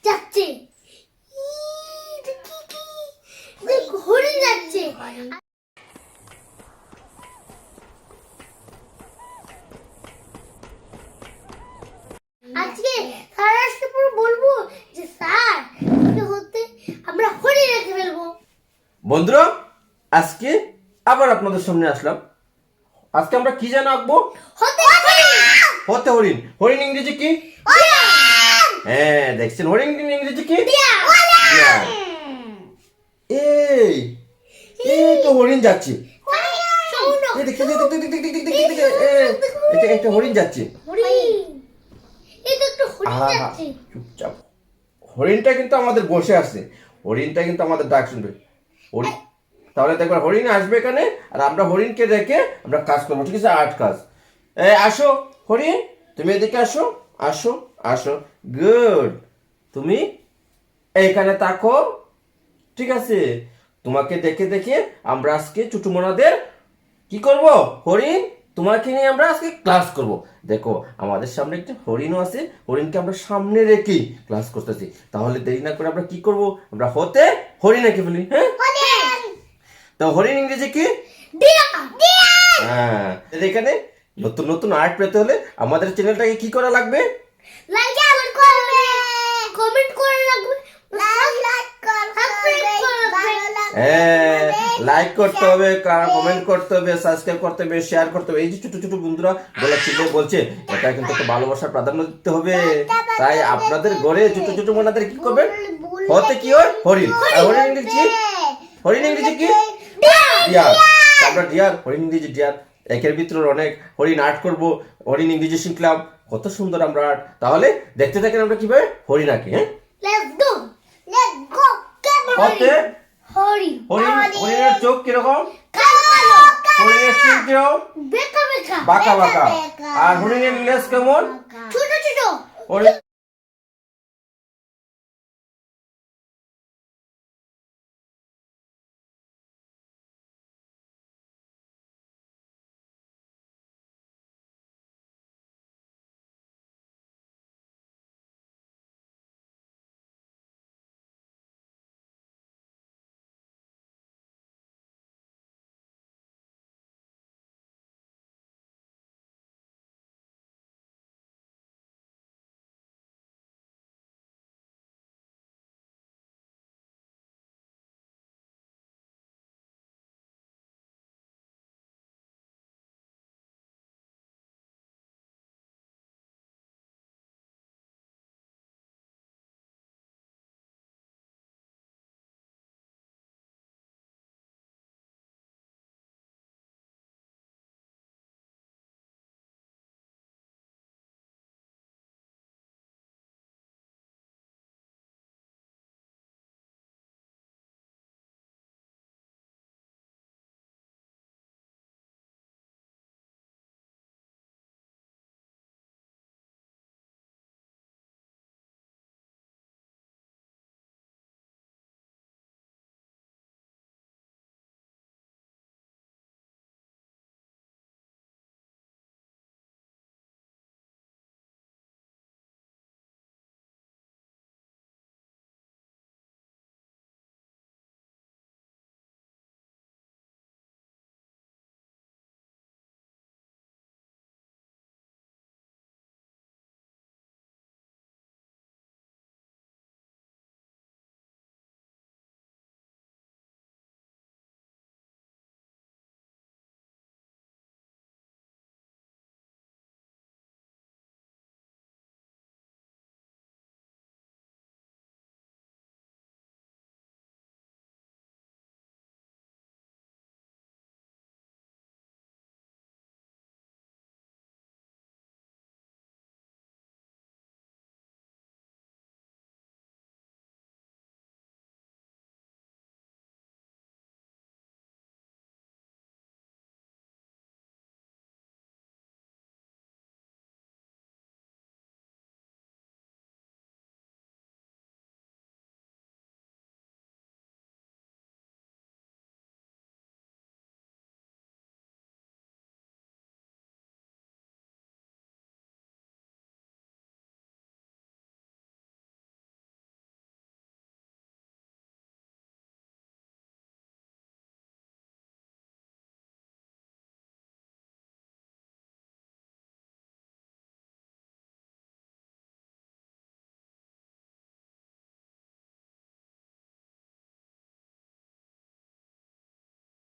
যাচ্ছে ঘুরে যাচ্ছে। আজকে স্যার আসলে পুরো বলবো যে স্যার হতে আমরা হরিণ রেখে ফেলবো। বন্ধুরা, আজকে আবার আপনাদের সামনে আসলাম। আজকে আমরা কি যেন আঁকবো? হতে হতে হরিণ। হরিণ ইংরেজি কি? হ্যাঁ, দেখছেন হরিণ ইংরেজি কি? ডিয়ার। এই এই তো হরিণ যাচ্ছে। এই দেখতে দেখতে দেখতে দেখতে দেখতে দেখতে এটা একটা হরিণ যাচ্ছে। আহা, চুপচাপ। হরিণটা কিন্তু আমাদের বসে আছে। হরিণটা কিন্তু আমাদের ডাক শুনবে। হরিণ তাহলে দেখবার হরিণ আসবে এখানে, আর আমরা হরিণকে রেখে আমরা কাজ করবো, ঠিক আছে? আর্ট কাজ। আসো হরিণ, তুমি এদিকে আসো। আসো আসো, গুড। তুমি এইখানে তাকো, ঠিক আছে? তোমাকে দেখে দেখে আমরা আজকে চুটুমনাদের কি করব? হরিণ, তোমাকে নিয়ে আমরা আজকে ক্লাস করব। দেখো, আমাদের সামনে একটা হরিণও আছে। হরিণকে আমরা সামনে রেখেই ক্লাস করতেছি। তাহলে দেরি না করে আমরা কি করব? আমরা হতে হরিণ এঁকে ফেলি। হ্যাঁ, তো হরিণ ইংরেজি কি? হ্যাঁ, এখানে নতুন নতুন আর্ট পেতে হলে আমাদের চ্যানেলটাকে কি করা লাগবে? লাইক করবে, কমেন্ট করে রাখবে, লাইক হ্যাঁ, লাইক করতে হবে, কমেন্ট করতে হবে, সাবস্ক্রাইব করতে হবে, শেয়ার করতে হবে। এই যে ছোট ছোট বন্ধুরা বলে চিল্লে বলছে, এটা কিন্তু একটা ভালোবাসার প্রাধান্য দিতে হবে। তাই আপনাদের ঘরে ছোট ছোট মনাদের কি করবেন? হতে কি হয়? হরিণ। আর হরিণ ইংরেজি কি? হরিণ ইংরেজি কি? ডিয়ার। আমরা ডিয়ার, হরিণ ইংরেজি ডিয়ার। একের ভিতরে অনেক হরিণ আর্ট করব। হরিণ ইংরেজি শিখলাম, কত সুন্দর আমরা আর্ট। তাহলে দেখতে থাকেন আমরা কিভাবে হরিণ আঁকি। হ্যাঁ, লেটস গো, লেটস গো। হতে হরিণ, হরিণ। হরিণের চোখ কিরকম? কালো কালো, হরিণের শিং কিরকম? বেকা বেকা, বাঁকা বাঁকা। আর হরিণের লেজ কেমন? ছোট ছোট। হরিণ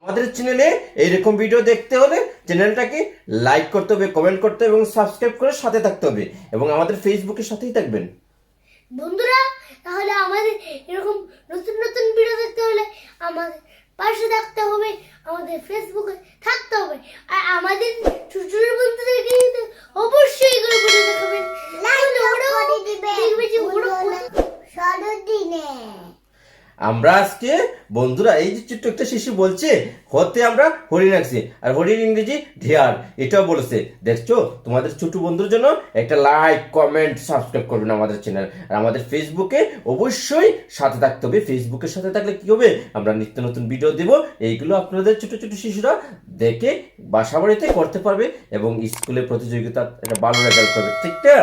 আমাদের চ্যানেলে এইরকম ভিডিও দেখতে হলে চ্যানেলটাকে লাইক করতে হবে, কমেন্ট করতে হবে এবং সাবস্ক্রাইব করে সাথে থাকতে হবে এবং আমাদের ফেসবুকের সাথেই থাকবেন। বন্ধুরা, তাহলে আমাদের এরকম নতুন নতুন ভিডিও দেখতে হলে আমাদের পাশে থাকতে হবে, আমাদের ফেসবুকে থাকতে হবে, আর আমাদের ছোট ছোট বন্ধুদেরকে কিন্তু অবশ্যই এগুলো করে দেখাবেন। দেখবে যে আমরা আজকে বন্ধুরা এই যে ছোট্ট একটা শিশু বলছে হতে আমরা হরিণ আঁকছি, আর হরিণ ইংরেজি ঢেয়ার এটাও বলেছে। দেখছো, তোমাদের ছোট বন্ধুর জন্য একটা লাইক, কমেন্ট, সাবস্ক্রাইব করবেন আমাদের চ্যানেল, আর আমাদের ফেসবুকে অবশ্যই সাথে থাকতে হবে। ফেসবুকের সাথে থাকলে কি হবে, আমরা নিত্য নতুন ভিডিও দেব, এইগুলো আপনাদের ছোট ছোট শিশুরা দেখে বাসা বাড়িতে করতে পারবে এবং স্কুলে প্রতিযোগিতা একটা ভালো রেজাল্ট করবে। ঠিক না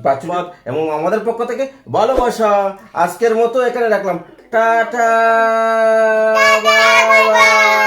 বাচ্চা? এবং আমাদের পক্ষ থেকে ভালোবাসা। আজকের মতো এখানে রাখলাম। Tata, bye bye.